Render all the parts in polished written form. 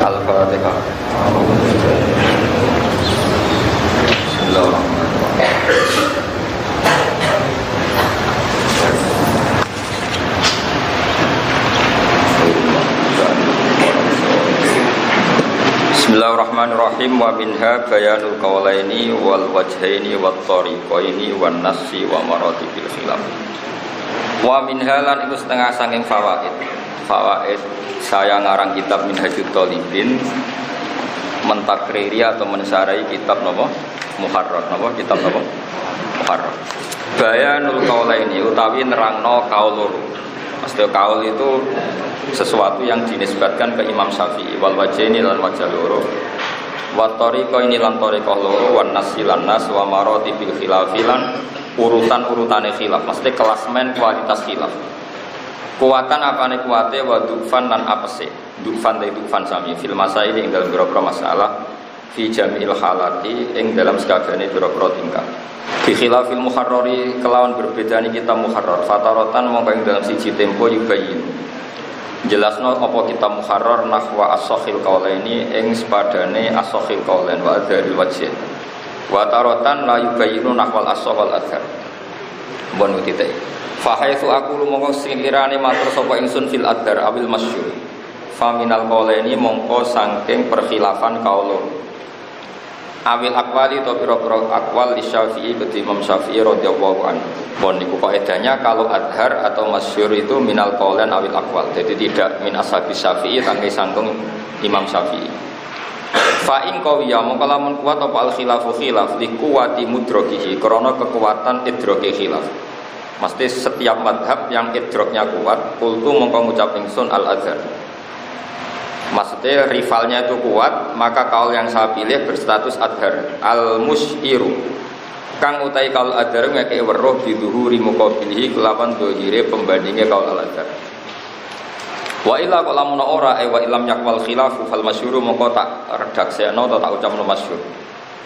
Al-Fatihah. Bismillahirrahmanirrahim. Wa minha bayanul qawlaini wal wajhaini wat tariqaini wan nassi wa maratibil khilaf. Wa minha lan iku setengah saking fawaid. Fawaid saya ngarang kitab Minhajut Thalibin mentakriri atau mensarai kitab napa Muharrar napa kitab napa Muharrar. Bayanul qawlaini utawi nerangno kaul loro. Maksudnya kaul itu sesuatu yang dinisbatkan ke Imam Syafi'i wal wajhaini lan wajah loro wa tariqaini lan tariqah loro wan nassi lan nas wa maratibil khilafilan urutan-urutane khilaf mesti klasmen kualitas khilaf kuatan apane kuate wa dufan lan apese dufan ta dufan sami fil masail ing dalam boro masalah fi jamil halati ing dalam sakabehane boro tingkah bi khilafil muharrari kelawan berbedane kita muharrar fataratan mongko ing dalam siji tempo yubayin jelasno apa kita muharrar nahwa as-sakhil qaulaini ing sepadane as-sakhil qaulain wa adzaril wajh wa taratan la yubayinu nahwal as-sahh wal adzar bon utitai fa haitsu aqulu mongko sekirane matur sapa ingsun fil adzar awil masyhur fa minal qaulaini mongko saking perkhilafan kaul awil aqwali to pira-pira aqwal li Syafi'i ke Imam Syafi'i radhiyallahu anhu. Bon niku kaidahnya kalau adhar atau masyhur itu minal qaulain awil aqwal. Jadi tidak min ashabi Syafi'i tangke sanggung Imam Syafi'i. Fa in qawiya mongko lamun kuat apa al khilafu khilaf li quwati mudrakihi krana kekuatan idrake khilaf. Mesti setiap madhab yang idraknya kuat kultu mongko ngucap ingsun al adhar. Maksudnya rivalnya itu kuat, maka kaul yang saya pilih berstatus adhar al-musyiru kang utai kaul adhar ngekei weruh biduhuri muqabilihi kelawan dohire pembandingnya kaul al-adhar wa illa kok lamun ora wa ilam yakwal khilafu fal masyhuru mongko tak redaksekno atau tak ucapno masyhur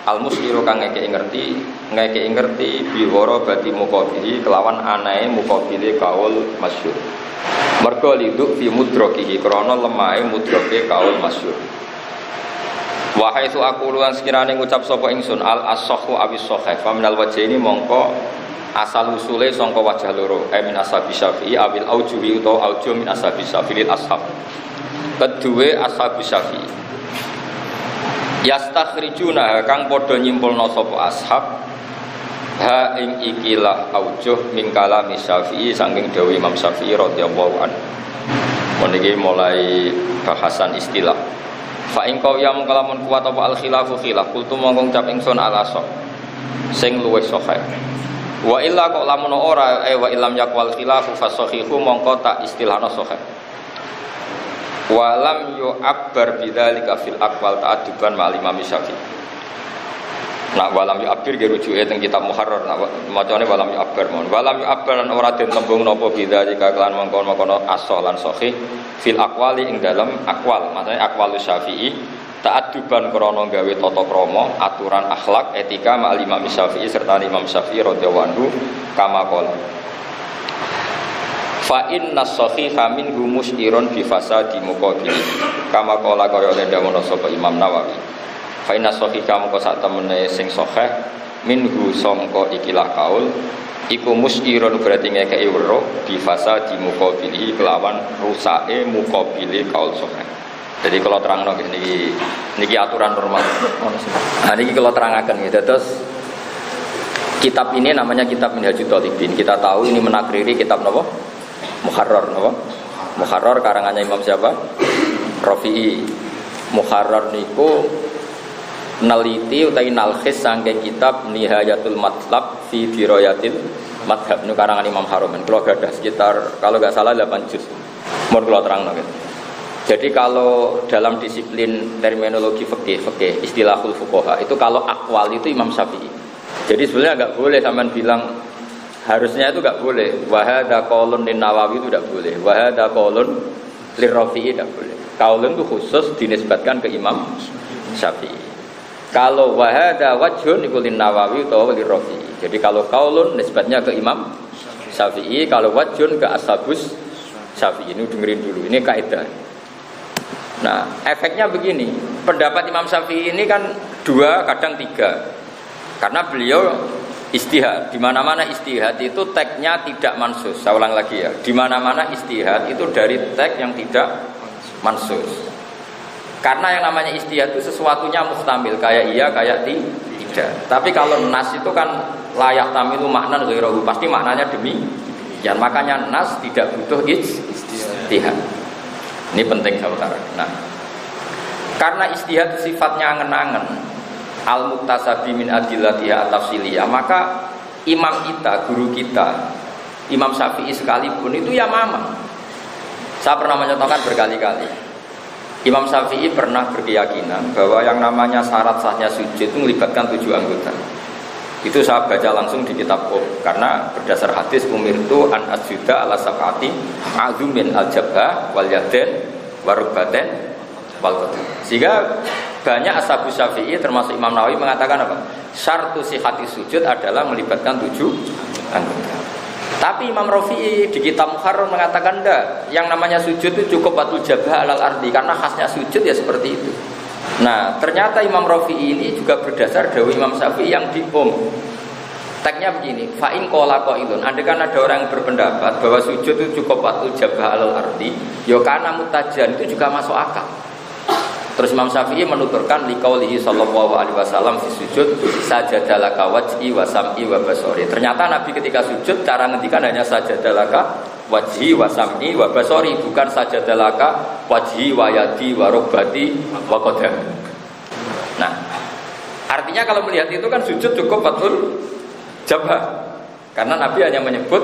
al-musyiru kang ngekei ngerti biwara bati muqabilihi kelawan anae muqabili kaul masyhur mergo liduk fi mudrakihi krana lemahe mudrake kaul masyhur wa haitsu aqulu lan sekirane ngucap sapa ingsun al as-sahhu awis sahih fa minal wajhaini mongko asal usule sangka wajah loro min ashabi Syafi'i awil aujuhi utawa aujuh min ashabi Syafi'i ashab kedue ashabi Syafi'i yastakhrijuna kang padha nyimpulna sapa ashab ha ing ikilah aujuh min kalami Syafi'i saking dawuh Imam Syafi'i radhiyallahu anhu. Meniki mulai bahasan istilah. Fa in qawiyam kalamun kuat apa al khilafu khilaf kultu mongko ngucap ingsun al asah sing luwih sahih. Wa illa kok lamun ora wa illam yaqwal khilafu fasahihu mongko tak istilahna sahih. Wa lam yu'abbar bidzalika fil aqwal ta'adduban ma'al Imam Syafi'i. Nak walam yu'abbir ge rujuke teng kitab Muharrar nak macane walam yu'abbir mon walam yu'abbir lan ora den tembung napa bida jika kelan mongkon-mongkon asal lan sahih fil aqwali ing dalam aqwal maksudnya aqwalus Syafi'i ta'adduban krana gawe tata krama aturan akhlak etika ma'al Imam Syafi'i serta Imam Syafi'i radhiyallahu anhu kama qala fa inna sahiha minhu musyirun bi fasadi muqabili kama qala kaya dawono sapa Imam Nawawi fa inna sahika mongko sak temene sing sahih minhu sangka ikilah kaul iku musyirun berarti ngekeki weruh bi fasadi muqabili kelawan rusake muqabili kaul sahih. Jadi kalau terangno niki aturan normal. Nah niki kalau terangaken gitu. Terus kitab ini namanya kitab Minhajut Thalibin. Kita tahu ini menakriri kitab napa? Muharrar napa? Muharrar karangannya Imam siapa? Rafi'i. Muharrar niku neliti utawi nalkhis saking kitab Nihayatul Matlab fi Dirayatil Madhab ini karangan Imam Haromen. Kalau ada sekitar kalau nggak salah 8 juz. Mohon kalau terang gitu. Jadi kalau dalam disiplin terminologi fikih istilahul fuqaha itu kalau aqwal itu Imam Syafi'i. Jadi sebenarnya nggak boleh sampean bilang harusnya itu nggak boleh. Wa hadza qaulun lin Nawawi itu tidak boleh. Wa hadza qaulun lir Rafi'i tidak boleh. Qaulun itu khusus dinisbatkan ke Imam Syafi'i. Kalau wahada wajhun iku lin Nawawi utawa li Rafi'i. Jadi kalau qaulun nisbatnya ke Imam Syafi'i, kalau wajhun ke ashabus Syafi'i. Ini dengerin dulu, ini kaidah. Nah, efeknya begini, pendapat Imam Syafi'i ini kan 2 kadang 3. Karena beliau istihad, di mana-mana istihad itu teksnya tidak mansus. Saya ulang lagi ya, di mana-mana istihad itu dari teks yang tidak mansus. Karena yang namanya istihad itu sesuatunya muhtamil, kayak iya, kayak tidak. Tapi kalau nas itu kan layak tamilu makna ghairahu, pasti maknanya demikian. Makanya nas tidak butuh istihad. Ini penting saudara. Nah, karena istihad sifatnya angen-angen, al-muktasabi min adillatiha tafsiliyah, maka imam kita, guru kita, Imam Syafi'i sekalipun itu ya mamang. Saya pernah menyatakan berkali-kali, Imam Syafi'i pernah berkeyakinan bahwa yang namanya syarat sahnya sujud itu melibatkan 7 anggota. Itu saya baca langsung di kitab karena berdasar hadis umirtu an asjuda ala sab'ati azumin al-jabhah wal yadain warubaten wal qadam. Sehingga banyak ashabu Syafi'i termasuk Imam Nawawi mengatakan apa? Syartu sihhati sujud adalah melibatkan 7 anggota. Tapi Imam Rafi'i di kitab Muharrar mengatakan enggak, yang namanya sujud itu cukup batul jabhah alal ardi, karena khasnya sujud ya seperti itu. Nah, ternyata Imam Rafi'i ini juga berdasar dawuh Imam Syafi'i yang di teksnya begini, fa in qala qailun, andaikan ada orang yang berpendapat bahwa sujud itu cukup batul jabhah alal ardi, ya kana mutajan, itu juga masuk akal. Terus Imam Syafi'i menuturkan liqaulihi sallallahu alaihi wasallam fi sujud sajadalaka wajhi wa sam'i wa basari. Ternyata Nabi ketika sujud cara ngendikan hanya sajadalaka wajhi wa sam'i wa basari, bukan sajadalaka wajhi wa yadi wa rubbati wa qadam. Nah, artinya kalau melihat itu kan sujud cukup batul jabhah. Karena Nabi hanya menyebut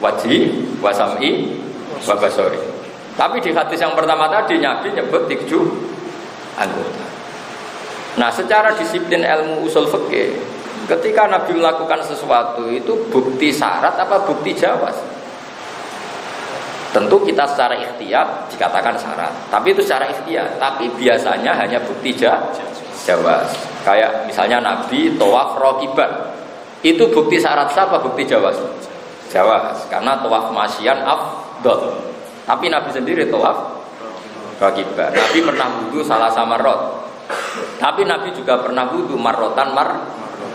wajhi wa sam'i wa basari. Tapi di hadis yang pertama tadi Nabi nyebut 7 anggota. Nah, secara disiplin ilmu usul fikih, ketika Nabi melakukan sesuatu itu bukti syarat apa bukti jawaz? Tentu kita secara ikhtiyar dikatakan syarat, tapi itu secara ikhtiyar. Tapi biasanya hanya bukti jawaz. Kayak misalnya Nabi tawaf raqiban, itu bukti syarat apa bukti jawaz? Jawaz, karena tawaf masyian afdal. Tapi Nabi sendiri tawaf raqiban. Nabi pernah wudu salah samarot. Tapi Nabi juga pernah wudu marrotan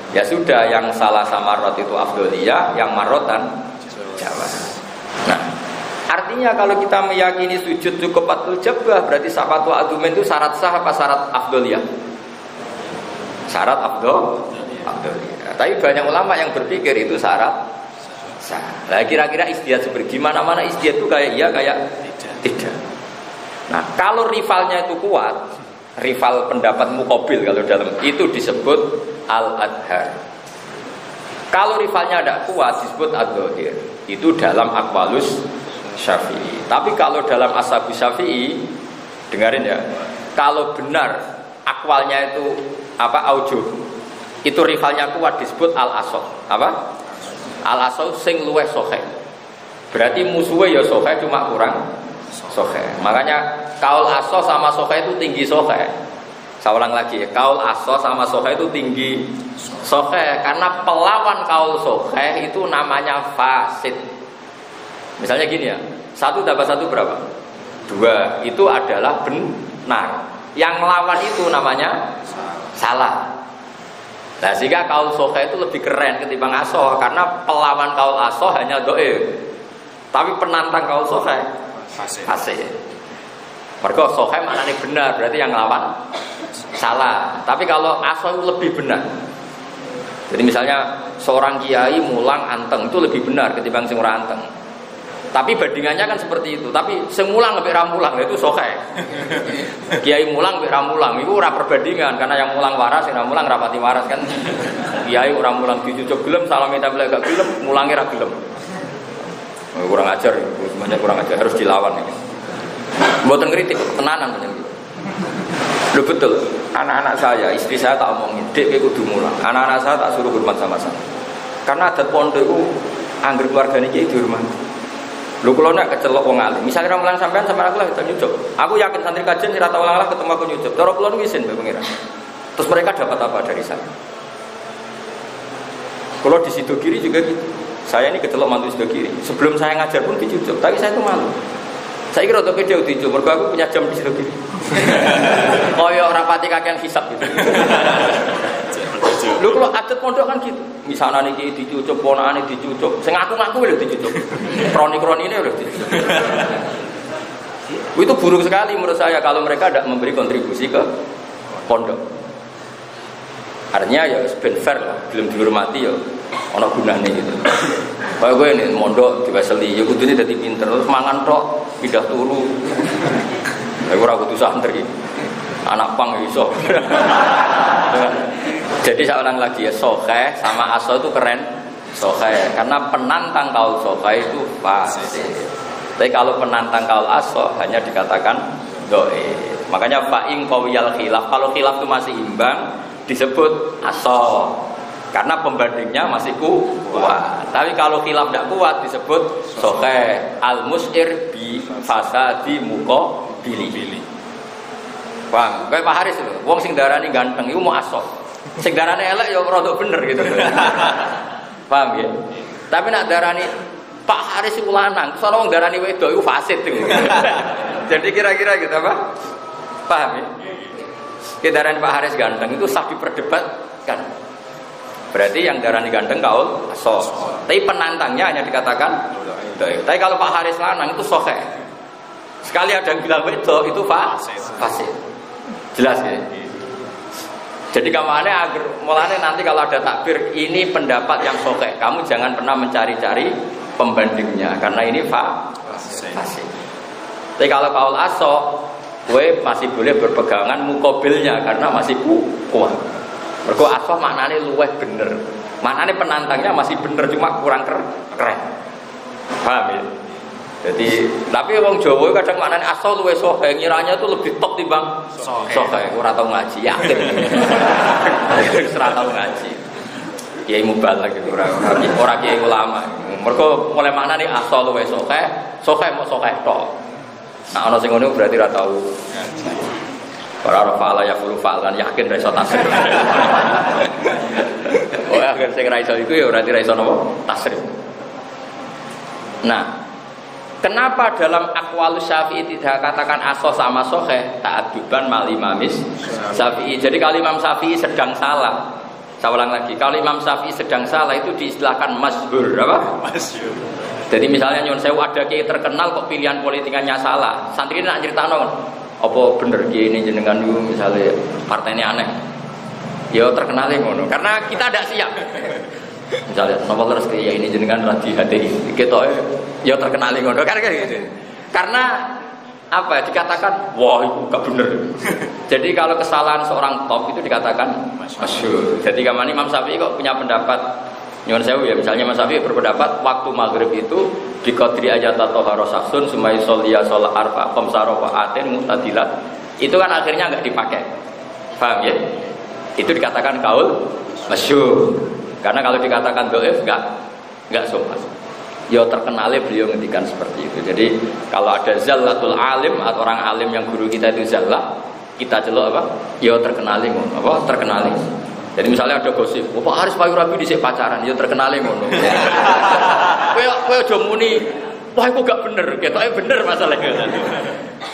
Ya sudah, yang salah samarot itu afdoliyah, yang marrotan jawaz. Nah, artinya kalau kita meyakini sujud cukup batul jabhah, berarti safatu adumen itu syarat sah apa syarat afdoliyah? Syarat afdoliyah. Tapi banyak ulama yang berpikir itu syarat sah. Nah, kira-kira istihad seperti gimana? Mana istihad itu kayak iya kayak tidak. Nah, kalau rivalnya itu kuat, rival pendapat muqabil kalau dalam itu disebut al-adhar. Kalau rivalnya tidak kuat disebut ad-dhahir. Itu dalam aqwalus Syafi'i. Tapi kalau dalam ashabu Syafi'i, dengarin ya, kalau benar aqwalnya itu aujuh, itu rivalnya kuat disebut al-asah. Apa? Al-asah sing luweh sahih. Berarti musuhnya ya sahih cuma kurang sahih. Makanya kaul aso sama sahih itu tinggi sahih. Saya ulang lagi, kaul aso sama sahih itu tinggi sahih karena pelawan kaul sahih itu namanya fasid. Misalnya gini ya, 1 tambah 1 berapa? 2, itu adalah benar. Yang melawan itu namanya salah. Nah, sehingga kaul sahih itu lebih keren ketimbang aso, karena pelawan kaul aso hanya dhaif. Tapi penantang kaul sahih fasih. Mergo sahih maknanya benar, berarti yang lawan salah. Tapi kalau aso itu lebih benar. Jadi misalnya seorang kiai mulang anteng itu lebih benar ketimbang sing ora anteng. Tapi bandingannya kan seperti itu. Tapi sing mulang lebih ramulang itu sahih. Kiai mulang lebih ramulang itu ora perbandingan, karena yang mulang waras, yang mulang rapati waras kan. Kiai ora mulang dicucuk gelem, salam tempel gak gelem, mulange ra gelem. Kurang ajar, semuanya kurang ajar, harus dilawan ini. Mboten kritik, tenanan panjenengan. Lho betul, anak-anak saya, istri saya tak omongin, dek kowe kudu mulang. Anak-anak saya tak suruh hormat sama saya. Karena adat pondok itu angger keluargane kiai dihormati. Lho kula nek kecelok wong alim, misalnya ra mulang sampean sama aku lah kita nyucuk. Aku yakin santri kajian sira tau ulang ketemu aku nyucuk. Cara kula nu isin Mbak Pengira. Terus mereka dapat apa dari saya? Kalau di situ kiri juga gitu. Saya ini kecelok mantu situ kiri. Sebelum saya ngajar pun dicucuk, tapi saya itu malu. Saya kira untuk video dicu, mergo aku punya jam di situ. Kaya ora pati kakean hisab gitu. Lho kalau adat pondok kan gitu. Misalnya niki dicucuk, ponakane dicucuk, sing ngaku-ngaku lho dicucuk. Kroni-kroni ini lho dicucuk. Itu buruk sekali menurut saya kalau mereka tidak memberi kontribusi ke pondok. Artinya ya ben fair lah, belum dihormati ya ana gunane gitu. Kayak gue ini mondok diwaseli, ya kudune dadi pinter, terus mangan tok, pindah turu. Ya ora kudu santri. Anak pang iso. Jadi saya ulang lagi ya, sokeh sama aso itu keren. Sokeh karena penantang kaul sokeh itu fasih. Tapi kalau penantang kaul aso hanya dikatakan doi. Makanya fa'ing qawiyal khilaf. Kalau khilaf itu masih imbang disebut aso. Karena pembandingnya masih kuat. Tapi kalau khilaf tidak kuat disebut sokeh. Al-mus'ir bi fasadi muko bili. Paham? Kayak Pak Haris itu. Wong sing darani ganteng itu mau aso. Sing darane elek ya rada bener gitu. Paham ya? Tapi nak darani Pak Haris iku lanang, soalnya wong darani wedok iku fasid gitu. Jadi kira-kira gitu apa? Paham ya? Kita darani Pak Haris ganteng itu sah diperdebatkan. Berarti yang darani ganteng kaul aso. Tapi penantangnya hanya dikatakan doi. Tapi kalau Pak Haris lanang itu sokeh. Sekali ada yang bilang wedok itu fasid. Jelas ya? Jadi kamarnya agar mulanya nanti kalau ada takbir ini pendapat yang sokeh, kamu jangan pernah mencari-cari pembandingnya karena ini fasih. Tapi kalau kaul aso, gue masih boleh berpegangan mukobilnya karena masih kuat. Mergo aso maknanya luweh bener, maknanya penantangnya masih bener cuma kurang keren. Paham ya? Jadi, tapi wong Jawa kadang maknanya asal luwe sokeh, ngiranya itu lebih top timbang sokeh. Ora tau ngaji, yakin. Ora tau ngaji. Kiai mubalak gitu, ora kiai ulama. Mergo mulai maknane asal luwe sokeh mau sokeh tok. Nah ana sing ngono berarti ora tau ngaji. Ora fa'ala ya fulu fa'lan yakin ra iso tasrif. Oh, akhir sing ra iso iku ya berarti ra iso napa? Tasrif. Nah, kenapa dalam aqwalus Syafi'i tidak katakan aso sama sokeh? Ta'adduban mal imamis Syafi'i. Jadi kalau Imam Syafi'i sedang salah, saya ulang lagi, kalau Imam Syafi'i sedang salah itu diistilahkan masyhur, apa? Masyhur. Jadi misalnya nyuwun sewu ada kiai terkenal kok pilihan politikanya salah, santri nak critakno apa bener kiai ini jenengan niku misalnya partainya aneh. Ya terkenal ngono, karena kita tidak siap. Misalnya nomor terus ya ini jenengan radhi hati kita ya terkenal ngono kan gitu. Karena apa dikatakan wah itu gak bener. Jadi kalau kesalahan seorang top itu dikatakan masyhur. Jadi kamane Imam Syafi'i kok punya pendapat nyuwun sewu ya, misalnya Imam Syafi'i berpendapat waktu maghrib itu di qadri ajata tahara saksun sumai sholia sholat arfa khamsa rakaatin mu'tadilat. Itu kan akhirnya enggak dipakai. Paham ya? Itu dikatakan kaul masyhur. Karena kalau dikatakan dhaif enggak sopan. Ya terkenalnya beliau ngendikan seperti itu. Jadi kalau ada zallatul alim atau orang alim yang guru kita itu zallah, kita celuk apa? Ya terkenalnya ngono. Apa? Terkenalnya. Jadi misalnya ada gosip, Pak Haris Payu Rabi dhisik pacaran, ya terkenalnya ngono. Kowe aja muni, wah itu gak bener, ketoke bener masalahnya.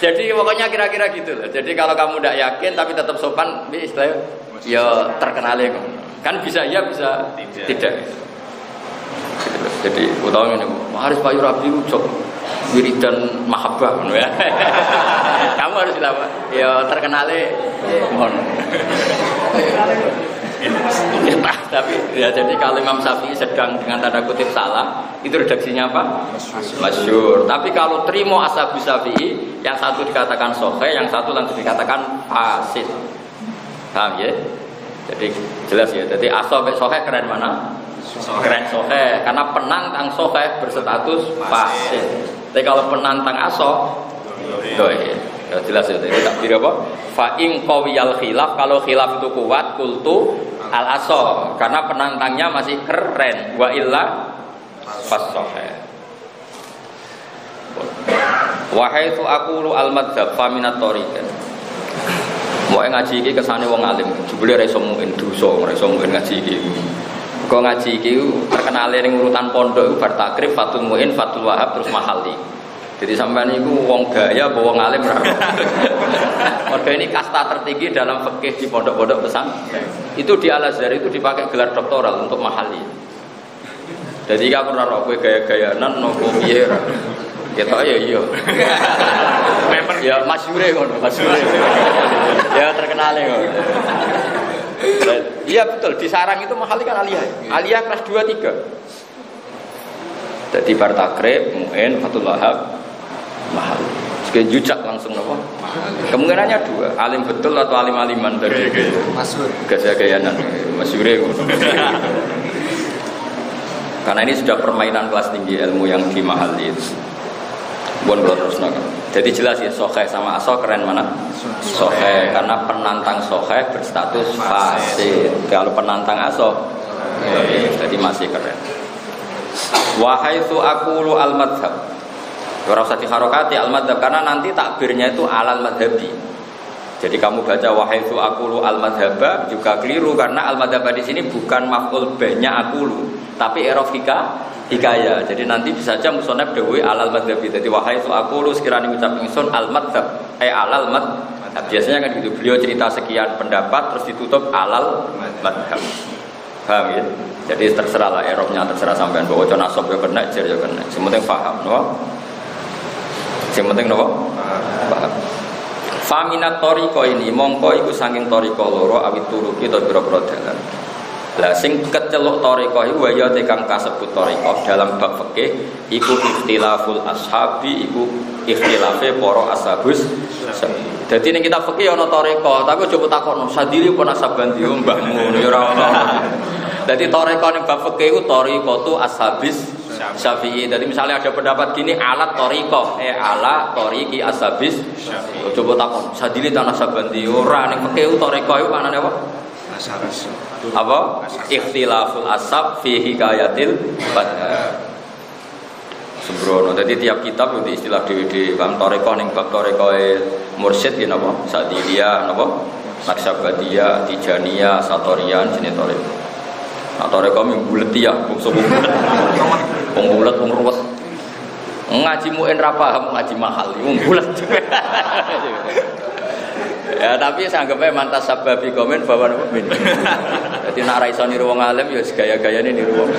Jadi pokoknya kira-kira gitu loh. Jadi kalau kamu tidak yakin tapi tetap sopan, istilahnya ya terkenalnya ngono. Kan bisa ya bisa tidak. Jadi utawa ngene, Haris Payu Rabi ujuk wiridan mahabbah ngono ya. Kamu harus bilang, ya terkenale ngono. Tapi ya jadi kalau Imam Syafi'i sedang dengan tanda kutip salah, itu redaksinya apa? Masyhur. Tapi kalau trimo ashabu Syafi'i, yang satu dikatakan sahih, yang satu langsung dikatakan fasid. Paham ya? Jadi jelas ya. Jadi asal sahih keren mana? Keren sahih karena penantang sahih berstatus fasid. Tapi kalau penantang asal doi. Ya jelas ya. Jadi takdir apa? Fa in qawiyal khilaf, kalau khilaf itu kuat kultu al asal karena penantangnya masih keren. Wa illa fasahih. Wa haitsu aqulu al madzhab fa minat tariqan. Mau ngaji iki kesane wong alim, jebule ra iso mungkin dosa, ora iso mungkin ngaji iki. Kok ngaji iki terkenal ning urutan pondok bar takrif Fatul Muin, Fatul Wahab terus Mahali. Jadi sampean niku wong gaya apa wong alim ora. Mergo ini kasta tertinggi dalam fikih di pondok-pondok pesantren. Itu di Al-Azhar itu dipakai gelar doktoral untuk mahali. Jadi aku ora kowe gaya-gayanan nopo piye ora. Ketok ya iya. Ya masyhure ngono, masyhure. Ya terkenal ngono. Iya betul, di sarang itu mahali kan aliyah. Aliyah kelas 2 3. Jadi Bartakrib, Mu'in, Fathul Wahab, mahal. Sekali jujak langsung apa? Kemungkinannya 2, alim betul atau alim-aliman dari masyhur. Gaya-gayanan, masyhure ngono. Karena ini sudah permainan kelas tinggi ilmu yang di mahal itu. Bukan terus naga. Jadi jelas ya Soheh sama Aso keren mana? Soheh karena penantang Soheh berstatus fasid. Kalau penantang Aso, jadi masih keren. Wahai tu akulu al madhab. Ora usah diharokati al madhab karena nanti takbirnya itu alal madhabi. Jadi kamu baca wahai tu akulu al madhaba juga keliru karena al madhaba di sini bukan maf'ul banyak akulu, tapi i'rab hikaya. Jadi nanti bisa saja musonab dewi alal madhabi. Jadi wahai tu akulu sekiranya ucap ingsun al madhab alal madhab. Biasanya kan gitu. Beliau cerita sekian pendapat terus ditutup alal madhab. Paham ya? Jadi terserah lah i'rabnya, terserah sampean bawa con nasab yo kena jer yo kena. Sementing paham, no? Sementing no? Paham. Faminat toriko ini mongko iku saking toriko loro awit turuki to pira-pira dalan. Lah sing keceluk toriko iku ya tekang kasebut toriko dalam bab fikih iku ikhtilaful ashabi iku ikhtilafe para ashabus. Dadi ning kitab fikih ana toriko, tapi coba takokno sadili apa nasaban ndi mbahmu ya ora ono. Dadi toriko ning bab fikih iku toriko tu ashabis Syafi'i. Jadi misalnya ada pendapat gini alat toriko, ala toriki ashabis. Coba takon, sadili tanah sabanti ora ning fikih toriko iku maknane apa? Ashabis. Apa? Ikhtilaful ashab fi hikayatil badha. Sembrono. Jadi tiap kitab itu istilah di bab toriko ning bab toriko mursyid ya napa? Sadiliyah napa? Naksabandiyah, Tijaniyah, Satorian jenis toriko. Nah, toreko mimbulet ya, bungsu bulet, pembulet, pemruwet. Ngaji muin rapah, ngaji mahal, mimbulet. Ya tapi saya anggapnya mantas sababi komen bahwa min. Jadi nak raiso niru wong alim ya gaya-gaya ini niru wong.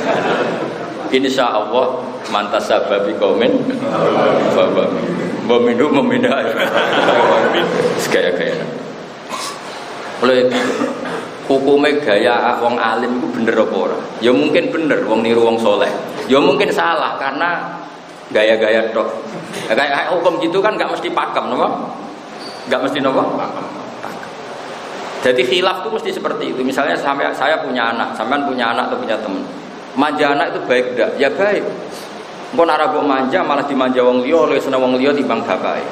Insya Allah mantas sababi komen bahwa memindu memindah. Gaya-gaya. Oleh hukumnya gaya wong alim itu bener apa ora? Ya mungkin bener wong niru wong soleh. Ya mungkin salah karena gaya-gaya tok. Kayak hukum gitu kan nggak mesti pakem, nopo? Nggak mesti nopo? Jadi khilaf itu mesti seperti itu. Misalnya saya punya anak, sampean punya anak atau punya teman. Manja anak itu baik enggak? Ya baik. Engko nek ora manja malah dimanja wong liya, oleh seneng wong liya timbang bapake.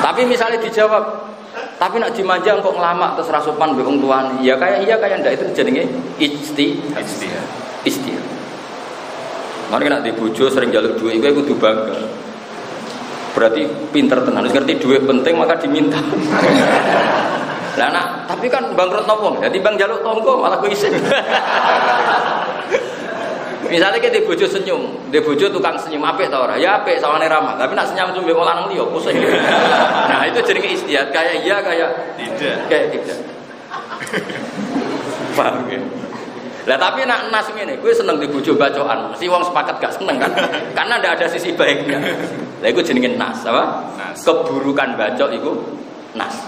Tapi misalnya dijawab tapi nak dimanja kok ngelamak terus rasupan mbek wong tuane. Ya kayak iya kayak ndak itu jenenge istihad. Mari nak di bojo sering njaluk duit iku kudu bangga. Berarti pinter tenan, wis ngerti duit penting maka diminta. Lah nak, tapi kan bangkrut nopo? Jadi bang njaluk tonggo malah ku isin. Misalnya kita di bojo senyum, di bojo tukang senyum apik ta ora? Ya apik sawane ramah. Tapi nak senyum mbek wong lanang liya pusing. Nah, itu jenenge istihad kayak iya kayak tidak. Kayak tidak. Paham ya? Lah tapi nak nas ngene, kowe seneng di bojo bacokan, mesti wong sepakat gak seneng kan? Karena ndak ada sisi baiknya. Lah iku jenenge nas, apa? Nas. Keburukan bacok iku nas.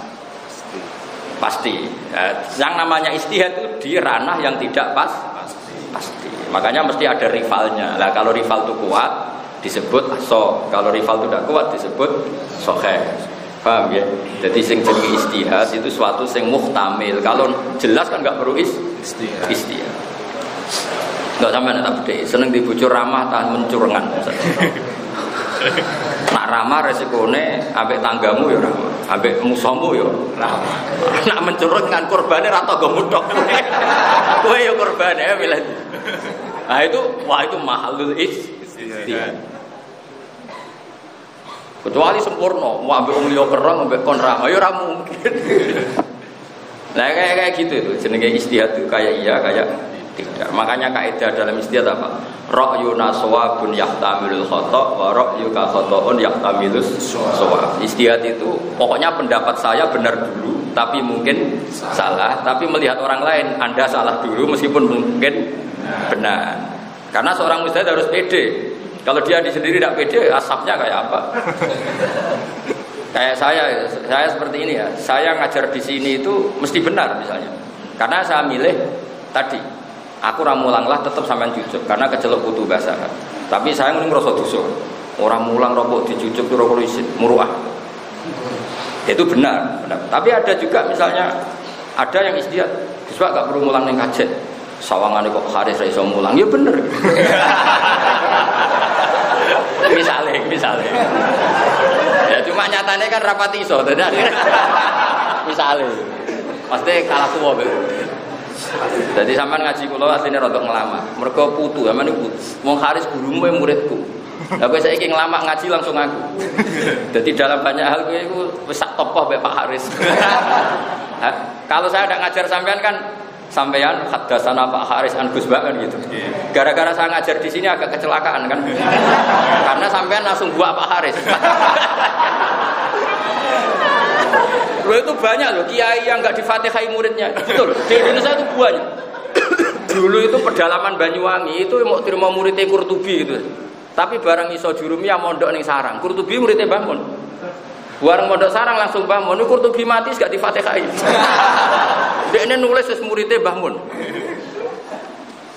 Pasti. Yang namanya istihad itu di ranah yang tidak pasti. Makanya mesti ada rivalnya. Lah kalau rival itu kuat disebut aso, kalau rival itu tidak kuat disebut soheh. Paham ya? Jadi sing jenenge istihad itu suatu sing muhtamil. Kalau jelas kan enggak perlu istihad. Enggak sampean tak bedhe. Seneng dibojo ramah tahan mencurengan. Nak ramah resikone ambek tanggamu ya ramah, ambek musuhmu ya ramah. Nak mencureng kan korbane ra tangga muthok. Kowe ya korbane milih. Nah itu mahalul istihad. Kecuali sempurna, mau ambek wong liya kereng ambek kon ramah ya ora mungkin. Nah kayak gitu itu jenenge istihad itu kayak iya kayak Tidak. Makanya kaidah dalam istiadat apa? Ra'yuna shawabun yahtamilul khata' wa ra'yuka khata'un yahtamilus shawab. Istiadat itu pokoknya pendapat saya benar dulu, tapi mungkin salah, tapi melihat orang lain Anda salah dulu meskipun mungkin benar. Karena seorang mujtahid harus pede. Kalau dia sendiri tidak pede, asapnya kayak apa? Kayak saya seperti ini ya. Saya ngajar di sini itu mesti benar misalnya. Karena saya milih tadi, aku ramulang lah tetap sampean cucuk karena kecelok kutu basah. Tapi saya ngerasa dosa. Orang mulang rokok dicucuk itu rokok isin muruah. Itu benar. Tapi ada juga misalnya ada yang istiad, sebab gak perlu mulang yang kajet. Sawangane kok Haris ra iso mulang. Ya bener. Misalnya. Ya cuma nyatanya kan rapati iso, tenan. Misalnya. Pasti kalah tuwa be. Jadi sampean ngaji kula asline rada ngelama. Mergo putu, sampean niku wong Haris gurumu muridku. Lah kowe saiki ngelama ngaji langsung aku. Jadi dalam banyak hal kowe iku wis sak topoh mbek Pak Haris. Kalau saya tidak ngajar sampean kan sampean hadasana Pak Haris an Gus Bak kan gitu. Gara-gara saya ngajar di sini agak kecelakaan kan. Karena sampean langsung buat Pak Haris. Loh itu banyak loh kiai yang enggak difatihai muridnya. Betul. Di Indonesia itu banyak. Dulu itu pedalaman Banyuwangi itu mau terima muridnya Qurtubi gitu. Tapi barang iso jurumiyah mondok ning sarang. Qurtubi muridnya bangun. Bareng mondok sarang langsung bangun. Ini Qurtubi mati gak difatihai. Dia ini nulis wis muridnya bangun.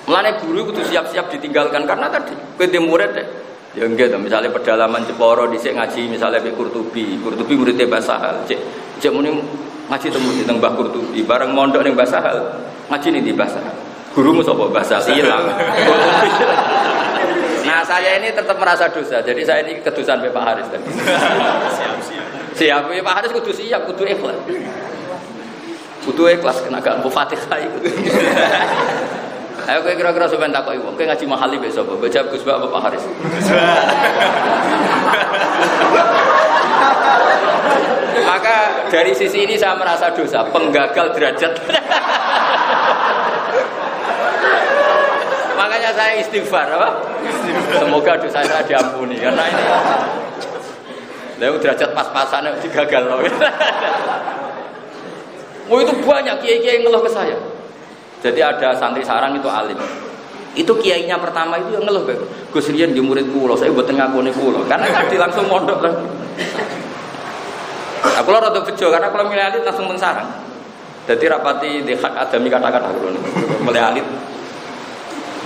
Mulane guru kudu siap-siap ditinggalkan karena tadi kowe murid deh. Ya enggak, misalnya pedalaman Jeporo dhisik ngaji misalnya Mbak Qurtubi muridnya Mbah Sahal. Cek muni ngaji temu di Mbah Qurtubi, bareng mondok ning Mbah Sahal. Ngaji ning di Mbah Sahal. Gurumu sapa Mbah Sahal? Hilang. Nah, saya ini tetap merasa dosa. Jadi saya ini kedusan Pak Haris tadi. Siap. Pak Haris kudu siap, kudu ikhlas. Kudu ikhlas kena gak mpu Fatihah iku. Ayo kowe kira-kira sampean takoki wong, kowe ngaji mahali besok sapa? Baca Gus Bak apa Pak Haris? Maka dari sisi ini saya merasa dosa, penggagal derajat. Makanya saya istighfar, apa? Semoga dosa saya diampuni karena ini. Lalu derajat pas-pasan digagal loh. Oh itu banyak kiai-kiai yang ngeluh ke saya. Jadi ada santri sarang itu alim. Itu kiainya pertama itu yang ngeluh, Gus Rian di murid kula, saya buat ngakoni kula. Karena tadi langsung mondok lagi. Aku lho rada bejo karena kalau milih alit langsung mensarang. Jadi rapati di hak adami kata-kata kula niku milih alit.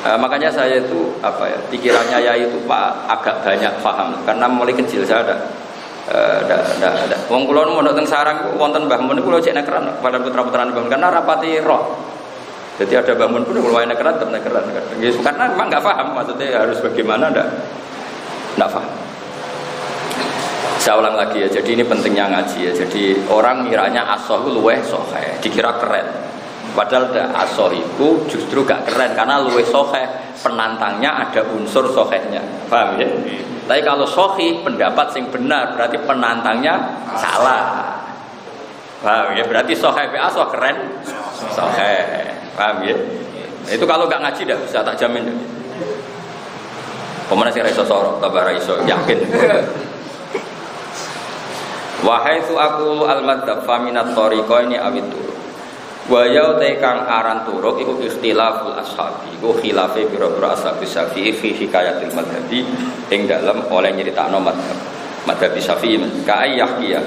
Makanya saya itu apa ya, pikirannya ya itu Pak agak banyak paham karena mulai kecil saya ada wong kula mondok teng sarang wonten Mbah Mun kula cek nekeran pada putra-putrane Mbah karena rapati roh. Jadi ada bangun pun kalau nekeran tetap nekeran. Karena memang nggak paham maksudnya harus bagaimana nggak paham. Saya ulang lagi ya. Jadi ini pentingnya ngaji ya. Jadi orang miranya asoh itu luweh sohe, dikira keren. Padahal asoh itu justru gak keren karena luweh sohe penantangnya ada unsur sohehnya. Paham ya? Tapi kalau sohi pendapat yang benar berarti penantangnya salah. Paham ya? Berarti sohe asoh keren. Sohe. Paham ya? Itu kalau nggak ngaji tidak bisa, tak jamin. Pemenang sih raiso sorok, kabar raiso yakin. Wahai tu aku al-madzhab faminat tariqo ini awit turuk. Wayau tekang aran turuk iku ikhtilaful ashabi, iku khilafe biro-biro ashabi syafi'i fi hikayatil madhabi ing dalam oleh nyeritakno madhab. Madhab syafi'i kae yahya.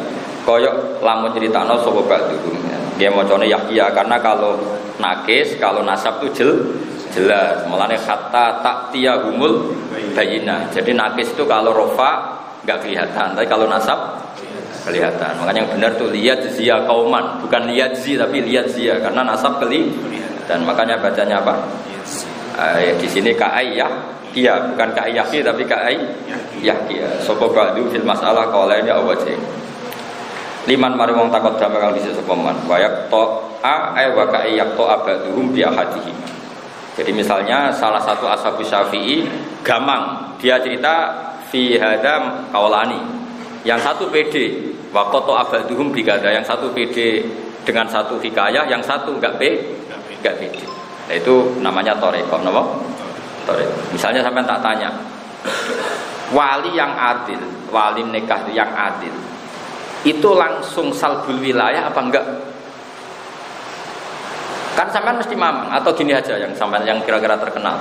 Koyok lamun nyeritakno sapa ba'dhum. Dia macane yahya karena kalau nakis, kalau nasab itu jelas. Mulane kata ta'tiyahumul bayina. Jadi nakis itu kalau rofa enggak kelihatan, tapi kalau nasab kelihatan. Makanya yang benar tuh lihat zia kauman, bukan lihat zi tapi lihat zia karena nasab kelihatan. Makanya bacanya apa? Di sini ka'ayyah, iya bukan ka'ayyah tapi ka'ayyah. Sapa ba'du fil masalah qaulaini awajin. Liman mari wong takut damai kang dhisik sapa man. Wayak to ay wa ka'ayyah to abaduhum bi ahadihi. Jadi misalnya salah satu ashabu Syafi'i gamang, dia cerita fi hadam qaulani. Yang satu PD, wa qata abaduhum bi kada, yang satu PD dengan satu hikayah, yang satu enggak PD. Nah, itu namanya thariqah, napa? Thariqah. Misalnya sampean tak tanya, wali yang adil, wali nikah yang adil, itu langsung salbul wilayah apa enggak? Kan sampean mesti mamang atau gini aja yang sampean yang kira-kira terkenal.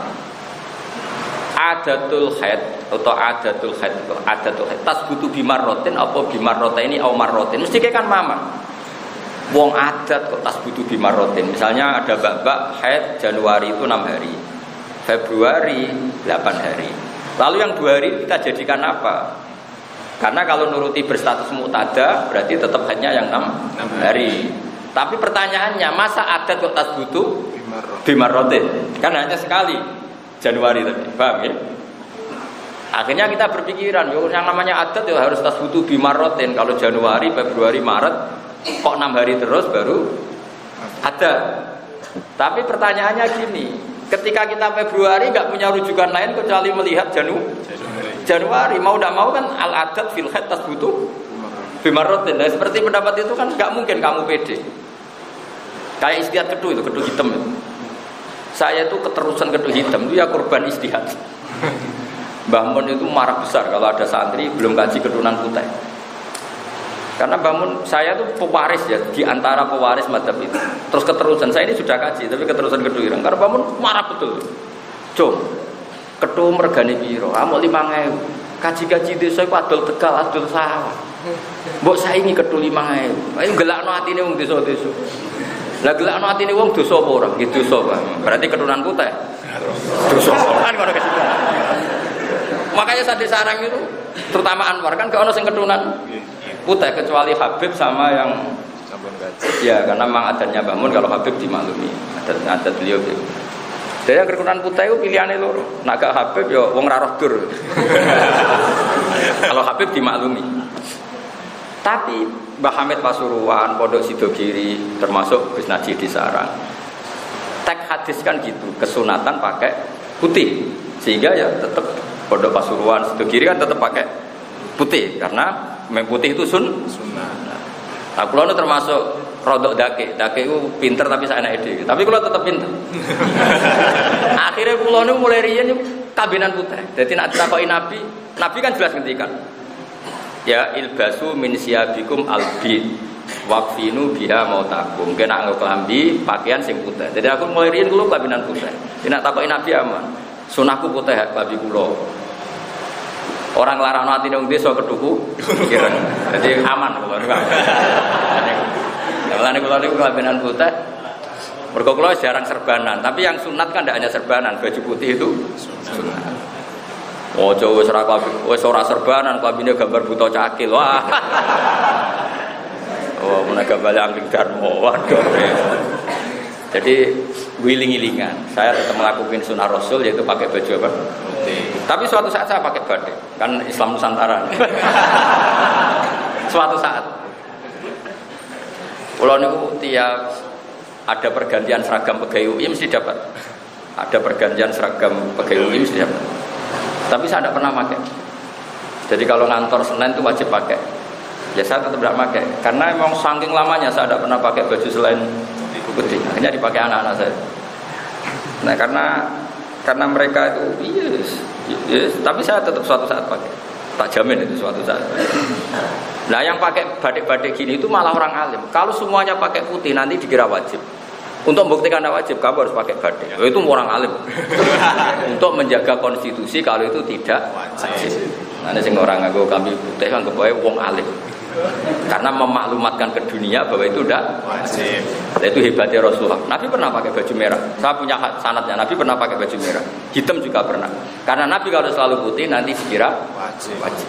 Adatul haid atau adatul haid tasbutu bimarrotin apa bimarrotaini au marrotin mesti kan mamang. Wong adat kok tasbutu bimarrotin. Misalnya ada bab haid Januari itu 6 hari, Februari 8 hari. Lalu yang 2 hari kita jadikan apa? Karena kalau nuruti berstatus mu'tada berarti tetap hanya yang 6 hari. Tapi pertanyaannya, masa adat kok tasbutu bimarrotin? Kan hanya sekali Januari tadi, paham ya? Akhirnya kita berpikiran, yang namanya adat ya harus tasbutu bimarrotin. Kalau Januari, Februari, Maret, kok 6 hari terus baru ada. Tapi pertanyaannya gini, ketika kita Februari nggak punya rujukan lain kecuali melihat Januari, mau tidak mau kan al adat fil haid tasbutu bimarrotin. Nah, seperti pendapat itu kan nggak mungkin kamu pede. Kayak istihad kedu itu, kedu hitam itu. Saya itu keterusan kedu hitam itu ya korban istihad. Mbah Mun itu marah besar kalau ada santri belum kaji kedunan putih. Karena Mbah Mun saya itu pewaris ya, di antara pewaris madzhab itu. Terus keterusan saya ini sudah kaji tapi keterusan kedu ireng. Karena Mbah Mun marah betul. Cung, kedu mergane piro? Amuk 5.000. Kaji-kaji desa iku adol Tegal, adol sawah. Mbok saingi kedu 5.000. Ayo gelakno atine wong desa-desa. Lah gelakno atine wong dosa apa ora? Nggih dosa, Pak. Berarti keturunan putih. Dosa kan ngono kesimpulan. Makanya Sadi Sarang itu terutama Anwar kan gak ono sing keturunan putih kecuali Habib sama yang ya karena memang adatnya Mbah Mun kalau Habib dimaklumi. Adat beliau gitu. Jadi yang keturunan putih itu pilihannya loro. Nek gak Habib ya wong ra roh dur. Kalau Habib dimaklumi. Tapi Mbah Hamid Pasuruan, Pondok Sidogiri, termasuk Gus Najih di Sarang, teks hadis kan gitu, kesunatan pakai putih, sehingga ya tetap Pondok Pasuruan, Sidogiri kan tetap pakai putih, karena memang putih itu sunnah. Nah, kalau itu termasuk rodok dake itu pinter tapi saya enak ide, tapi kalau tetap pinter. Akhirnya kalau itu mulai rian kabinan putih, jadi nak ditakoki Nabi kan jelas ngendikan. Ya ilbasu min siyabikum albid waqfinu biha mautakum. Kena nggo klambi pakaian sing putih. Jadi aku mulai riyen kula kabinan putih. Nek takoki Nabi aman. Sunahku putih klambi kula. Orang larang atine wong desa keduku pikiran. Jadi aman kula niku. Mulane kula niku kabinan putih. Mergo kula jarang serbanan, tapi yang sunat kan ndak hanya serbanan, baju putih itu sunat. Ojo wis ora serbanan klambine gambar buta cakil. Wah. Oh, menaga bali angling Darmo. Waduh. Jadi wiling-wilingan. Saya tetap melakukan sunnah Rasul yaitu pakai baju apa? Putih. Tapi suatu saat saya pakai batik. Kan Islam Nusantara. Suatu saat. Kalau niku tiap ada pergantian seragam pegawai UI mesti dapat. Ada pergantian seragam pegawai UI mesti dapat. Tapi saya tidak pernah pakai. Jadi kalau ngantor Senin itu wajib pakai. Ya saya tetap tidak pakai. Karena memang saking lamanya saya tidak pernah pakai baju selain putih. Akhirnya dipakai anak-anak saya. Nah karena mereka itu yes, tapi saya tetap suatu saat pakai. Tak jamin itu suatu saat. Nah yang pakai batik-batik gini itu malah orang alim. Kalau semuanya pakai putih nanti dikira wajib. Untuk membuktikan tidak wajib, kamu harus pakai batik. Itu orang alim. Untuk menjaga konstitusi kalau itu tidak wajib. Nanti sing orang nganggo kambing putih kan kebae wong alim. Karena memaklumatkan ke dunia bahwa itu tidak wajib. Itu hebatnya Rasulullah. Nabi pernah pakai baju merah. Saya punya sanadnya. Nabi pernah pakai baju merah. Hitam juga pernah. Karena Nabi kalau selalu putih nanti dikira wajib.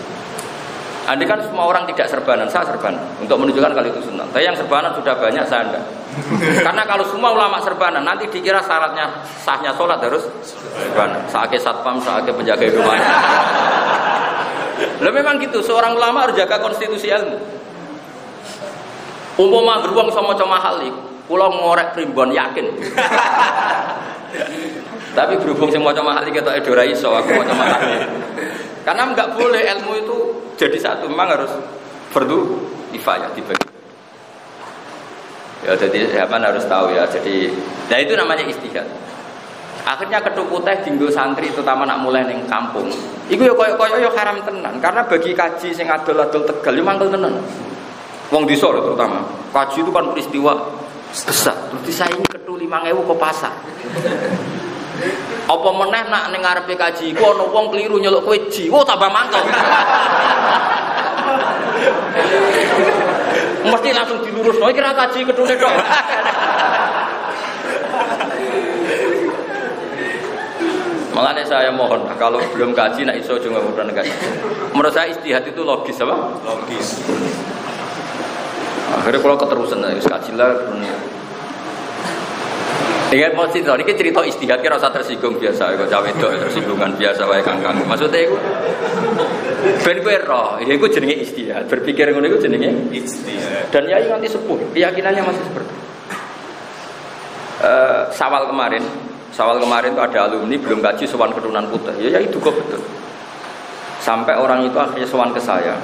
Andai kan semua orang tidak serbanan, saya serbanan untuk menunjukkan kalau itu sunnah. Tapi yang serbanan sudah banyak, saya enggak. Karena kalau semua ulama serbanan, nanti dikira syaratnya sahnya sholat harus serbanan. Saake satpam, saake penjaga rumah. Lah memang gitu, seorang ulama harus jaga konstitusi ilmu. Umpama beruang sama mahal iki, kula ngorek primbon yakin. Tapi berhubung sing maca mahal iki ketok ora iso, aku maca mahal. Karena enggak boleh ilmu itu jadi satu, memang harus fardu kifayah dibagi. Ya jadi siapa harus tahu ya. Jadi, nah itu namanya ijtihad. Akhirnya kethuku teh dinggo santri terutama nak mulai ning kampung. Iku ya koyo-koyo ya haram tenan karena bagi kaji sing adol-adol Tegal yo mangkel tenan. Wong desa terutama. Kaji itu kan peristiwa besar. Terus disaingi kethu 5.000 ke pasar. Apa meneh nak ning ngarepe kaji iku ana wong keliru nyeluk kowe ji. Wo tambah mangkel. Mesti langsung dilurusno iki ra kaji kethune tok. Makanya saya mohon kalau belum kaji nak iso juga mudah kaji. Menurut saya istihad itu logis apa? Logis. Akhirnya kalau keterusan kaji lah. Ingat mau cerita, ini cerita istihad kira rasa tersinggung biasa, kalau cawe itu tersinggungan biasa wae kangkang. Maksudnya itu ben kowe roh, iku jenenge istihad. Berpikir ngono iku jenenge istihad. Dan yai nanti sepuh, keyakinannya masih seperti. Sawal kemarin itu ada alumni belum kaji sowan keturunan putih. Ya itu kok betul. Sampai orang itu akhirnya sowan ke saya,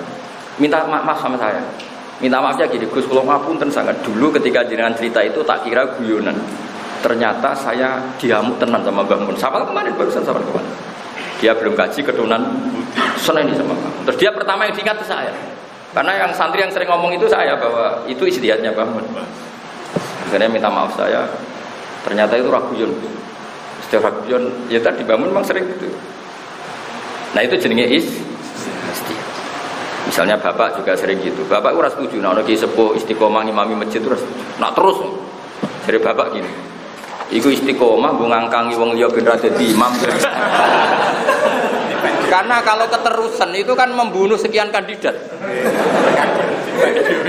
minta maaf sama saya. Minta maafnya gini, Gus kula ngapunten sangat dulu ketika jenengan cerita itu tak kira guyonan. Ternyata saya diamuk tenan sama Mbah Mun. Sawal kemarin barusan sawal kemarin. Dia belum kaji keturunan seneni sama Mbah. Terus dia pertama yang diingat ke saya. Karena yang santri yang sering ngomong itu saya bahwa itu istihadnya Mbah Mun. Akhirnya minta maaf saya. Ternyata itu raguyon. Setiap raguyon ya tadi Mbah Mun memang sering gitu. Nah itu jenenge istihad. Misalnya bapak juga sering gitu. Bapak ora setuju nek ana ki sepuh istiqomah ngimami masjid terus. Nak terus dari bapak gini. Iku istiqomah mbok ngangkangi wong liya ben ra dadi imam. Karena kalau keterusan itu kan membunuh sekian kandidat.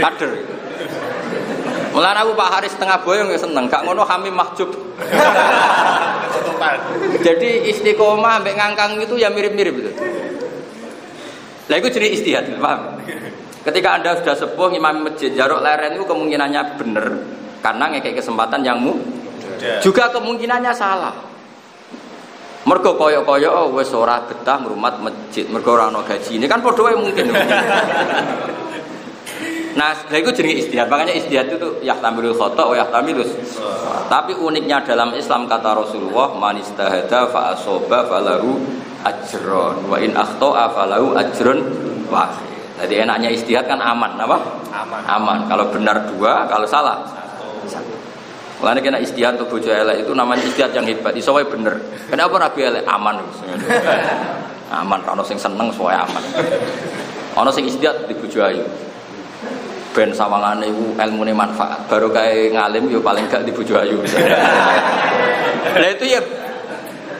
Kader. Mulane aku Pak Haris Tengah Boyong ya seneng, gak ngono Hamim Mahjub. Jadi istiqomah mbek ngangkang itu ya mirip-mirip itu. Lah iku jenenge istihad, paham? Ketika Anda sudah sepuh imam masjid jaruk leren itu kemungkinannya bener karena ngekek kesempatan yang juga kemungkinannya salah. Mergo koyo-koyo wis ora betah ngrumat masjid, mergo ora ana gaji. Ini kan padha wae mungkin. Nah, itu jenenge istihad. Makanya istihad itu yahtamilul khata' wa yahtamilus. Tapi uniknya dalam Islam kata Rasulullah, man istahada fa asaba falahu ajrun wa in akhta'a falahu ajrun wahid. Jadi enaknya istihad kan aman, apa? Aman. Kalau benar 2, kalau salah 1. Mulane kena istihad untuk bojo elek itu namanya istihad yang hebat. Iso wae bener. Kenapa rabi elek aman wis. Aman ana sing seneng soe aman. Ana sing istihad di bojo ayu. Ben sawangane iku ilmune manfaat. Baru kae ngalim yo paling gak di bojo ayu. Lah itu ya.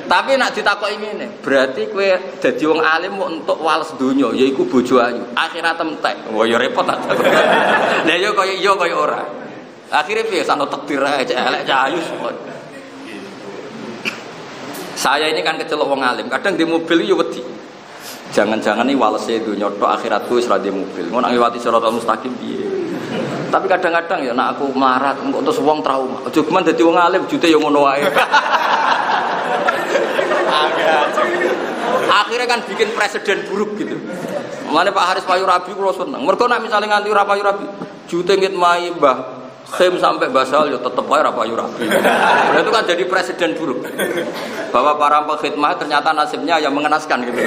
Tapi nak ditakoki ngene, berarti kowe dadi wong alim kok entuk wales donya yaiku bojo ayu. Akhirat entek. Wah ya repot ta. Lah yo koyo ora. Akhirnya piye sano takdir ae elek ayu semua. Saya ini kan kecelok wong alim, kadang di mobil yo wedi. Jangan-jangan ini walese donya tok akhiratku wis ra di mobil. Ngono ngliwati siratal mustaqim piye. Tapi kadang-kadang ya nak aku melarat engko terus wong trauma. Aja geman dadi wong alim jute yo ngono wae. Akhirnya kan bikin presiden buruk gitu. Mulane Pak Haris Payu Rabi kula seneng. Mergo nek misale nganti ora payu rabi, jute ngitmai Mbah Khem sampai Basal ya tetep wae ora payu rabi. Nah, itu kan jadi presiden buruk. Bahwa para pengkhidmat ternyata nasibnya yang mengenaskan gitu.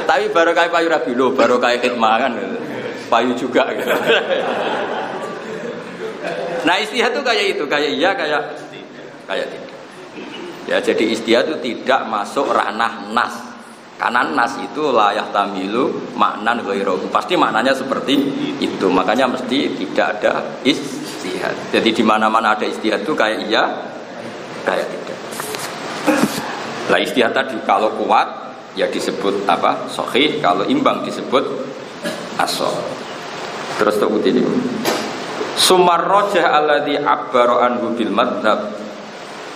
Tapi baru kayak payu rabi loh, baru kayak khidmah kan gitu. Payu juga gitu. Nah istihad itu kayak itu, kayak iya kayak tidak. Ya jadi istihad itu tidak masuk ranah nas. Karena nas itu layak tamilu maknan ghairuhu. Pasti maknanya seperti itu. Makanya mesti tidak ada istihad. Jadi di mana-mana ada istihad itu kayak iya, kayak tidak. Lah istihad tadi kalau kuat ya disebut apa? Sahih, kalau imbang disebut as-shah. Terus tak ini. Sumar rajah alladzi abbara anhu bil madhab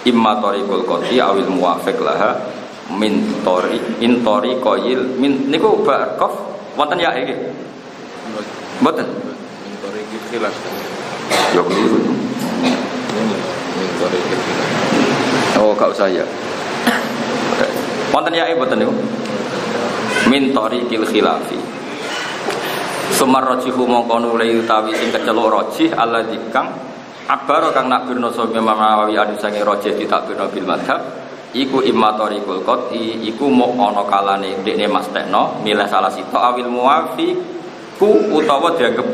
imma tariqul qati awil muwafiq laha min tori koyil min niku barqaf wonten ya iki mboten min tori khilaf yo keliru min tori khilaf oh gak usah ya wonten ya mboten niku min tori khilafi sumar rajihu mongko nulai utawi sing keceluk rajih alladzi kang Akbar kang nakbirno sapa Imam Nawawi anu sange rajih ditakbirno bil madhab iku immatorikul qati iku mok ana kalane ndekne mastekno milih salah sito awil muwafi ku utawa dianggep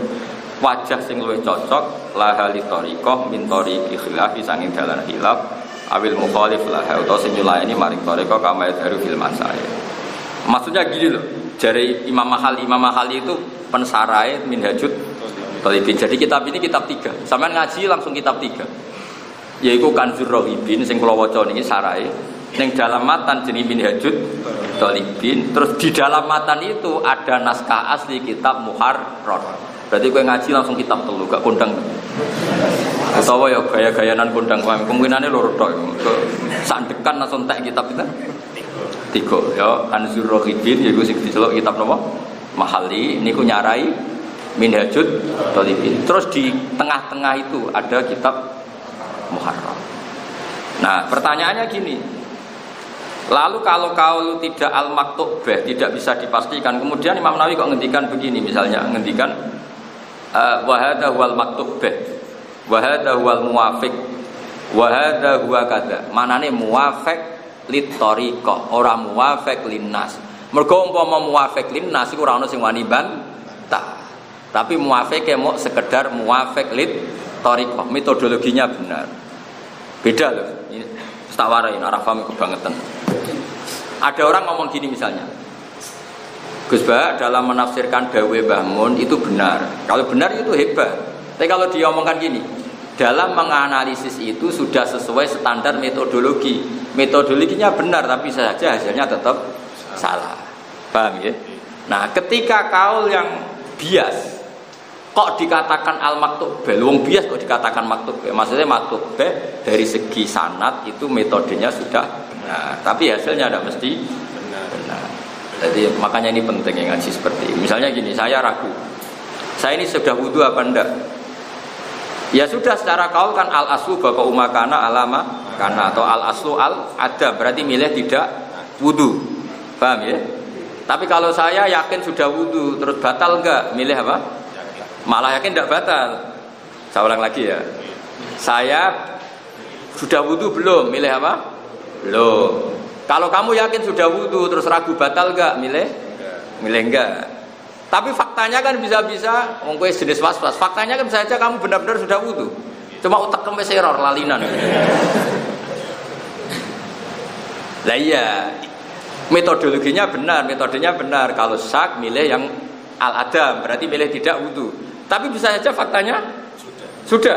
wajah sing luwih cocok laha li tariqah min tariqi khilafi sanging dalan khilaf awil mukhalif laha utawa sing nyulayani maring tariqah kama daru fil masail. Maksudnya gini loh, jare Imam Mahali itu pensarai Minhajut Thalibin. Jadi kitab ini kitab 3. Sampeyan ngaji langsung kitab 3. Yaiku Kanzur Rohibin sing kula waca niki sarai. Ning dalam matan jenenge Minhajut Thalibin. Terus di dalam matan itu ada naskah asli kitab Muharrar. Berarti kowe ngaji langsung kitab 3 gak kondang. Utawa ya gaya-gayanan kondang wae. Kemungkinane loro tok. Sandekan langsung tak kitab itu. 3 ya Kanzur Rohibin yaiku sing diceluk kitab napa? Mahali niku nyarai Minhajut Thalibin. Terus di tengah-tengah itu ada kitab Muharrar. Nah, pertanyaannya gini. Lalu kalau kaul tidak al-maktubah tidak bisa dipastikan. Kemudian Imam Nawawi kok ngendikan begini misalnya, ngendikan wa hadza huwal maktubah. Wa hadza huwal muwafiq. Wa hadza huwa kadza. Manane muwafiq lit tariqah, ora muwafiq linnas. Mergo umpama muwafiq linnas iku ora ono sing wani bantah. Tapi muwafiq mau sekedar muwafiq lit tariqah, metodologinya benar. Beda loh. Ini tak warai arah paham kebangetan. Ada orang ngomong gini misalnya. Gus Bah dalam menafsirkan dawe Mbah Mun itu benar. Kalau benar itu hebat. Tapi kalau dia omongkan gini, dalam menganalisis itu sudah sesuai standar metodologi. Metodologinya benar tapi saja hasilnya tetap salah. Paham ya? Nah, ketika kaul yang bias kok dikatakan al-maktubah, wong bias kok dikatakan maktubah. Maksudnya maktubah dari segi sanad itu metodenya sudah benar, tapi hasilnya tidak mesti benar. Jadi makanya ini penting yang ngaji seperti ini. Misalnya gini, saya ragu, saya ini sudah wudu apa enggak? Ya sudah, secara kaul kan al-aslu bapak umakana alama karena atau al-aslu al-ada, berarti milih tidak wudu. Paham ya? Tapi kalau saya yakin sudah wudu, terus batal enggak? Milih apa? Malah yakin tidak batal. Saya ulang lagi ya. Saya sudah wudu belum? Milih apa? Belum. Kalau kamu yakin sudah wudu terus ragu batal enggak? Milih enggak. Tapi faktanya kan bisa-bisa wong kowe jenis was-was. Faktanya kan bisa saja kamu benar-benar sudah wudu. Cuma utek kempes error lalinan. Lah iya. Metodologinya benar, metodenya benar. Kalau syak milih yang al-adam, berarti milih tidak wudu. Tapi bisa saja faktanya sudah.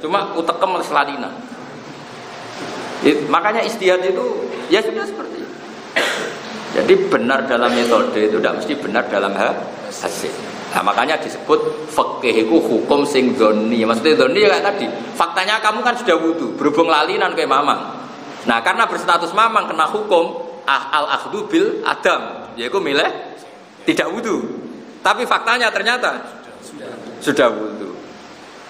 Cuma utekem selalinan. Makanya istihad itu ya sudah seperti itu. Jadi benar dalam metode itu tidak mesti benar dalam hasil. Nah, makanya disebut fikih itu hukum sing dzonni. Maksudnya dzonni ya kayak tadi. Faktanya kamu kan sudah wudu, berhubung lalinan kayak mamang. Nah, karena berstatus mamang kena hukum al-akhdhu bil adam, yaitu milih tidak wudu. Tapi faktanya ternyata sudah wudu.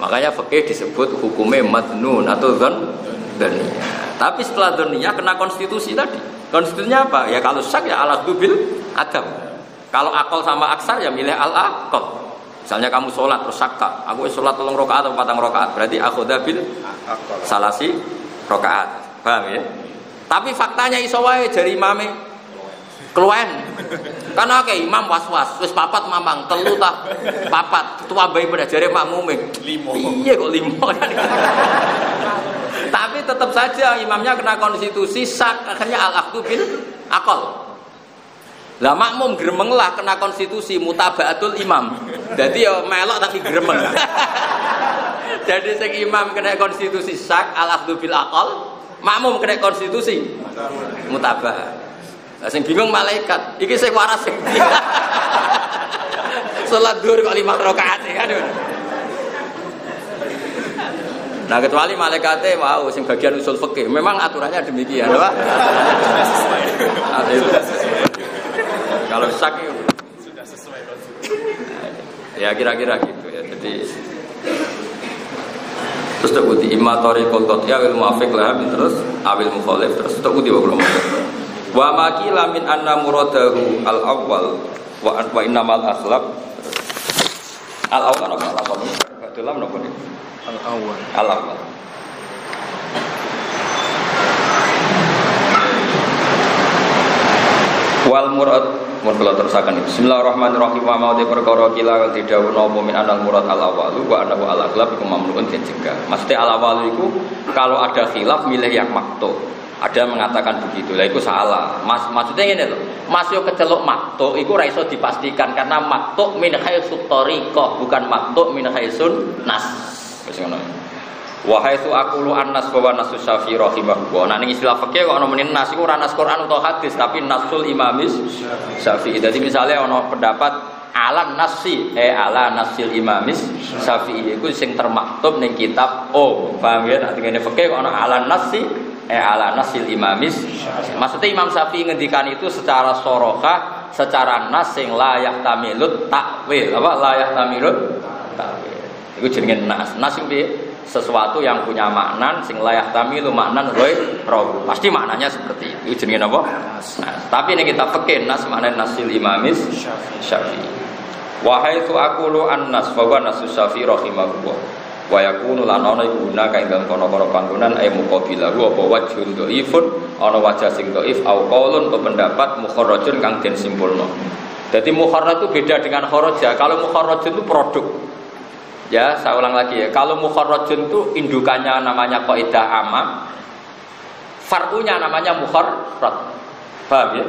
Makanya fikih disebut hukumnya madnun atau dzanniyah. Tapi setelah dzanniyah kena konstitusi tadi. Konstitusinya apa? Ya kalau syak ya al-akhdhu bil adam. Kalau akal sama aksar ya milih al-akal. Misalnya kamu sholat terus syakka, aku sholat 3 rakaat atau 4 rakaat, berarti akhudha bil salasi rakaat. Paham ya? Tapi faktanya iso wae jari imame keluwen. Karena kayak imam was-was, wis 4 mamang, 3 tah 4, tuambahi pada jari makmume 5. Iya kok 5. Tapi tetap saja imamnya kena konstitusi sak, akhirnya al-akhdhu bil aqal. Lah makmum gremeng lah kena konstitusi mutabaatul imam. Jadi ya melok tapi gremeng. Jadi sing imam kena konstitusi sak al-akhdhu bil aqal, makmum kena konstitusi mutabah. Lah sing bingung malaikat, iki sing waras sing ndi? Salat zuhur kok 5 rakaat kan. Nah, kecuali malaikate wow sing bagian usul fikih. Memang aturannya demikian, Pak. Kalau sak sudah sesuai konstitusi. Ya kira-kira gitu ya. Jadi terus tak uti imatori koltot ya wil muafiq lah terus awil mukhalif terus tak uti wa wa makila min anna muradahu al awwal wa innamal akhlaq al awwal apa Baitul Lam napa niku? Al-awwal. Al-awwal. Wal murad mun kula terusaken Bismillahirrahmanirrahim wa ma'udhi perkara kila kang didhawuhna apa min anal murad al-awwal wa annahu al-aghlab iku mamnuun den cegah. Maksudnya al-awwal iku kalau ada khilaf milih yang maktu. Ada yang mengatakan begitu, lah itu salah. Maksudnya ini loh, Mas yo keceluk maktu, itu ora iso dipastikan karena maktu min haitsu thariqah, bukan maktu min haitsun nas. Wis ngono. Wa haitsu aqulu annas wa nasu Syafi'i rahimahullah. Nah ning istilah fikih kok ana meni nas iku ora nas Quran utawa hadis, tapi nasul imamis Syafi'i. Jadi misalnya ana pendapat ala nasi ala nasil imamis Syafi'i iku sing termaktub ning kitab paham ya? Nek ngene fikih kok ana ala nasi ala nasil imamis. Maksudnya Imam Syafi'i ngendikan itu secara sorohah, secara nas sing layak tamilut takwil. Apa layak tamilut takwil? Itu jenenge nas. Nas itu sesuatu yang punya makna sing layak tamilu maknan ghair rawu. Pasti maknanya seperti itu. Itu jenenge apa? Nas. Tapi ini kita fikih nas maknanya nasil imamis Syafi'i. Wa haitsu aqulu an-nas fa wa nasu Syafi'i rahimahullah. Wa yakunu lan ana iku guna kae dalem kono-kono panggonan ay muqabilahu apa wajhun dhaifun ana wajah sing dhaif au qaulun pendapat mukharrajun kang den simpulno. Jadi mukharraj itu beda dengan kharaja. Kalau mukharrajun itu produk. Ya, saya ulang lagi ya. Kalau mukharrajun itu indukannya namanya qaidah amma, far'unya namanya mukharraj. Paham ya?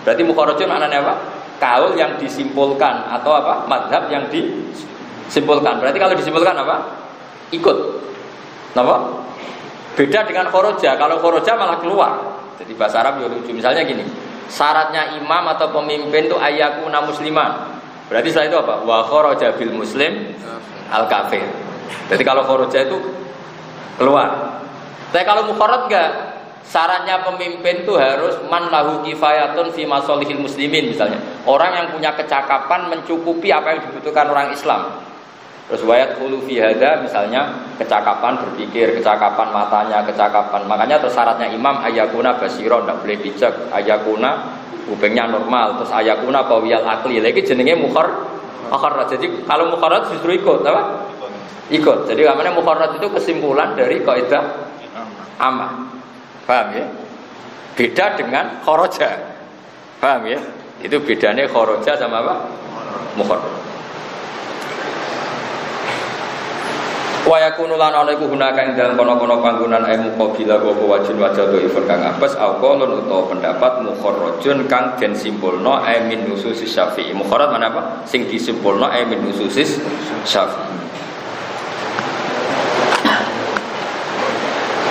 Berarti mukharrajun maknanya apa? Kaul yang disimpulkan atau apa? Mazhab yang disimpulkan. Berarti kalau disimpulkan apa? Ikut, kenapa? Beda dengan khoroja. Kalau khoroja malah keluar. Jadi bahasa Arab ya lucu. Misalnya gini, syaratnya imam atau pemimpin itu ayyakuna musliman. Berarti setelah itu apa? Wa khoroja bil muslim al kafir. Jadi kalau khoroja itu keluar. Tapi kalau mukharraj enggak. Syaratnya pemimpin itu harus man lahu kifayatun fi masolihil muslimin misalnya. Orang yang punya kecakapan mencukupi apa yang dibutuhkan orang Islam. Terus wayat khulu fi hada misalnya kecakapan berpikir, kecakapan matanya, kecakapan. Makanya terus syaratnya imam ayakuna basiron, tidak boleh bijak, ayakuna kupingnya normal, terus ayakuna qawiyal akli. Lagi jenenge mukharraj. Jadi kalau mukharraj justru ikut apa? Ikut. Jadi namanya mukharraj itu kesimpulan dari kaidah amma. Paham ya? Beda dengan kharaja. Paham ya? Itu bedanya kharaja sama apa? Mukharraj. Wa yakunu lan ana iku gunaka ing dalem kono-kono panggonan ilmu qabila wa wajin wajah dhaifun kang apes aqalun utawa pendapat mukharrajun kang den simpulno min nususis Syafi'i. Mukharraj mana apa? Sing disimpulno min nususis Syafi'i.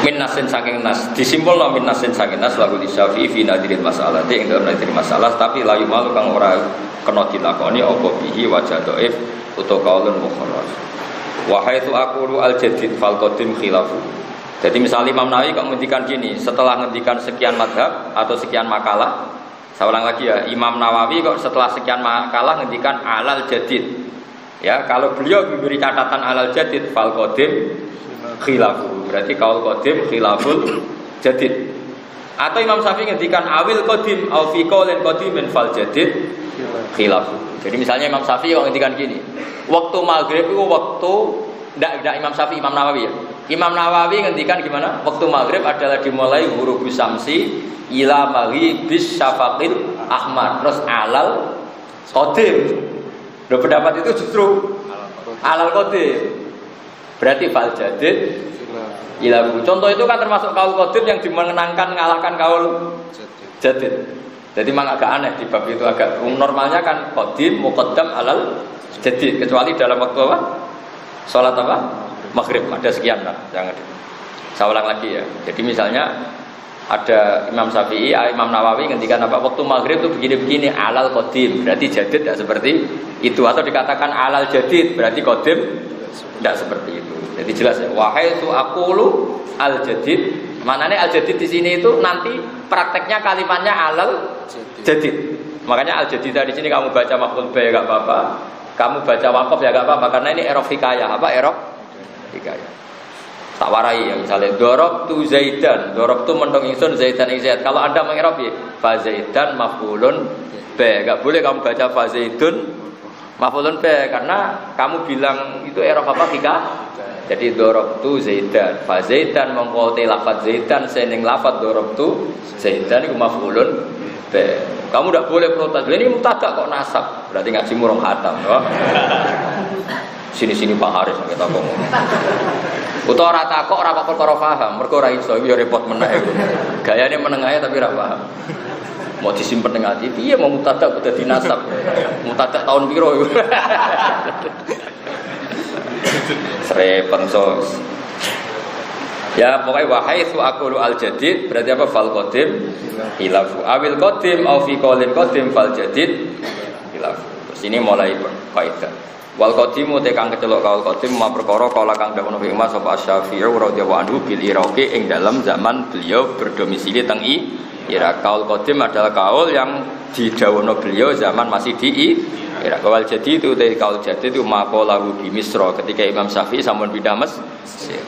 Min nasin saking nas disimpulno min nasin saking nas lagu di Syafi'i fi nadiril masalah ing dalem nadiril masalah tapi layu malu kang ora kena dilakoni apa bihi wajah dhaif utawa qaulun mukharraj. Wa haitsu aqulu al-jadid fal qadim khilafu. Jadi misalnya Imam Nawawi kok ngendikan gini, setelah ngendikan sekian madhab atau sekian makalah, saya ulang lagi ya, Imam Nawawi kok setelah sekian makalah ngendikan alal jadid. Ya, kalau beliau memberi catatan alal jadid fal qadim khilafu. Berarti qaul qadim khilaful jadid. Atau Imam Syafi'i ngendikan awil qadim au fi qaulin qadimin fal jadid khilafu. Jadi misalnya Imam Syafi'i kok ngendikan gini, waktu maghrib itu waktu tidak Imam Syafi'i, Imam Nawawi ya. Imam Nawawi ngendikan gimana? Waktu maghrib adalah dimulai huruf samsi ila maghibis syafaqil ahmar terus alal qadim. Loh, pendapat itu justru alal qadim. Berarti fal jadid ilabu. Contoh itu kan termasuk kaul qadim yang dimenangkan mengalahkan kaul jadid. Jadi memang agak aneh di bab itu agak normalnya kan qadim muqaddam alal jadid kecuali dalam waktu apa? Salat apa? Maghrib ada sekian lah, jangan. Saya ulang lagi ya. Jadi misalnya ada Imam Syafi'i, Imam Nawawi ngendikan apa? Waktu maghrib itu begini-begini alal qadim, berarti jadid tidak seperti itu atau dikatakan alal jadid berarti qadim tidak seperti itu. Jadi jelas ya. Wahai tu aqulu al jadid. Maknanya al jadid di sini itu nanti prakteknya kalimatnya alal jadid. Makanya al jadid di sini kamu baca maf'ul bi enggak apa-apa. Kamu baca waqaf ya enggak apa-apa karena ini i'rab hikayah. Apa i'rab hikayah? Tak warai ya misalnya darabtu zaidan. Darabtu mendong ingsun zaidan ing zaid. Kalau Anda mengi'rab ya fa zaidan maf'ulun bi. Enggak boleh kamu baca fa zaidun Maf'ulun be karena kamu bilang itu i'rab apa Fika? Jadi darabtu Zaidan. Fa Zaidan mongko te lafaz Zaidan seneng lafaz darabtu Zaidan iku maf'ulun be. Kamu tidak boleh protes. Ini mubtada kok nasab. Berarti ngaji murung khatam, ya. Sini-sini Pak Haris kita ngomong. Utawa ora takok ora perkara paham, mergo ora iso ya repot meneh. Gayane menengahe tapi ora paham. Mau disimpen ning ati, piye mau mubtada kudu dadi nasab. Mubtada tahun piro iku. Srepen sos. Ya pokoknya wahai aqulu al jadid berarti apa fal qadim hilafu awil qadim au fi qaulin qadim fal jadid hilafu. Terus ini mulai kaidah. Wal qadimu te kang kecelok kaul qadim ma perkara kala kang dawuh Nabi Muhammad sapa Asy-Syafi'i radhiyallahu anhu bil iraqi ing dalam zaman beliau berdomisili teng Irak. Kaul qadim adalah kaul yang didhawuhna beliau zaman masih di Irak. Wal jadid itu dari kaul jadid itu maqalahu bi Misra ketika Imam Syafi'i sampun pindah Mesir.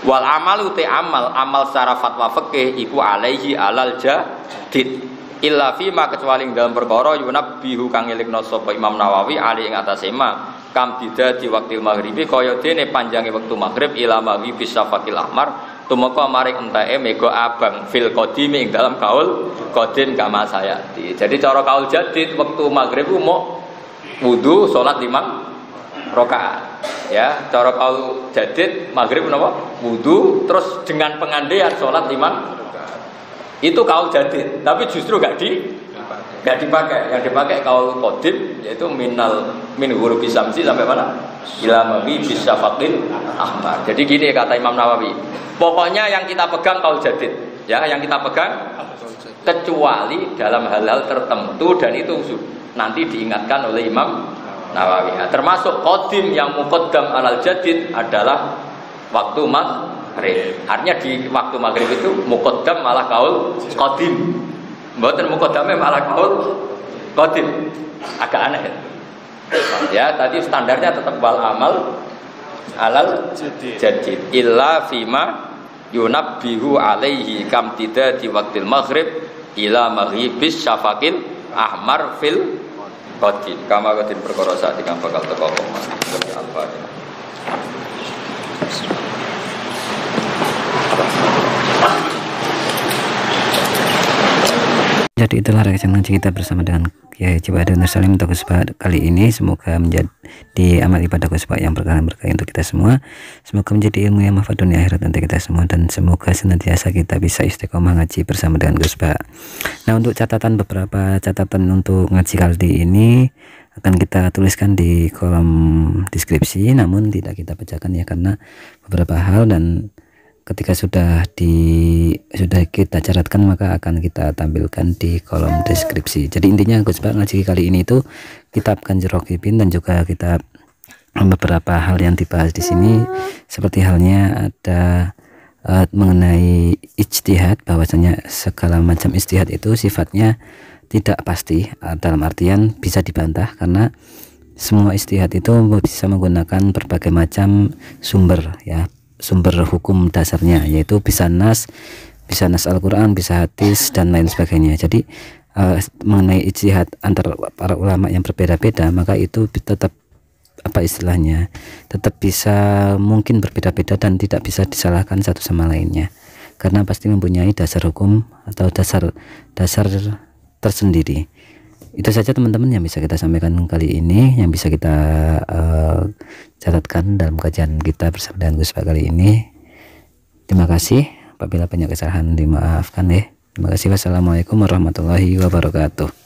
Wal amalu te amal secara fatwa fikih iku alaihi alal jadid illa fi ma kecuali dalam perkara yunabbihu kang ngelikna sapa Imam Nawawi ali ing atase ma kam di waktu maghribi kaya dene panjange wektu maghrib ila maghribi syafaqil ahmar tumeka maring enteke mega abang fil qadim ing dalam kaul qadim kama sayati. Jadi cara kaul jadid waktu maghrib mau wudu salat 5 rakaat. Ya, cara kaul jadid maghrib napa? Wudu terus dengan pengandaian salat 5 itu kaul jadid, tapi justru gak dipakai. Yang dipakai kaul qadim yaitu min hurufi samsi sampai mana? Ila maghribi syafaqil ahmar. Jadi gini kata Imam Nawawi. Pokoknya yang kita pegang kaul jadid, ya, yang kita pegang kecuali dalam hal-hal tertentu dan itu nanti diingatkan oleh Imam Nawawi. Nah, termasuk qadim yang muqaddam alal jadid adalah waktu maghrib. Artinya di waktu maghrib itu muqaddam malah kaul qadim. Mboten muqaddame malah kaul qadim. Agak aneh. Ya, tadi standarnya tetap wal amal alal jadid illa fima yunabbihu alaihi kam tidak di waktu maghrib ila maghribis syafaqil ahmar fil qadim kama qadim perkara saat kang bakal teko seperti al-Fatihah. Jadi itulah reaksi kita bersama dengan Kiai Cibadah Nur Salim untuk khutbah kali ini. Semoga menjadi amal ibadah khutbah yang berkah untuk kita semua. Semoga menjadi ilmu yang manfaat dunia akhirat untuk kita semua, dan semoga senantiasa kita bisa istiqomah ngaji bersama dengan khutbah. Nah, untuk beberapa catatan untuk ngaji kali ini akan kita tuliskan di kolom deskripsi, namun tidak kita bacakan ya karena beberapa hal, dan ketika sudah kita catatkan maka akan kita tampilkan di kolom deskripsi. Jadi intinya khutbah ngaji kali ini itu kitab Kanjeng Rokibin, dan juga kita beberapa hal yang dibahas di sini seperti halnya ada mengenai ijtihad, bahwasanya segala macam ijtihad itu sifatnya tidak pasti, dalam artian bisa dibantah karena semua ijtihad itu bisa menggunakan berbagai macam sumber, ya, sumber hukum dasarnya, yaitu bisa nas Al-Quran, bisa hadis, dan lain sebagainya. Jadi mengenai ijtihad antar para ulama yang berbeda-beda, maka itu tetap tetap bisa mungkin berbeda-beda dan tidak bisa disalahkan satu sama lainnya, karena pasti mempunyai dasar hukum atau dasar tersendiri. Itu saja teman-teman yang bisa kita sampaikan kali ini, yang bisa kita catatkan dalam kajian kita bersama dengan Gus kali ini. Terima kasih. Apabila banyak kesalahan dimaafkan ya. Terima kasih. Wassalamualaikum warahmatullahi wabarakatuh.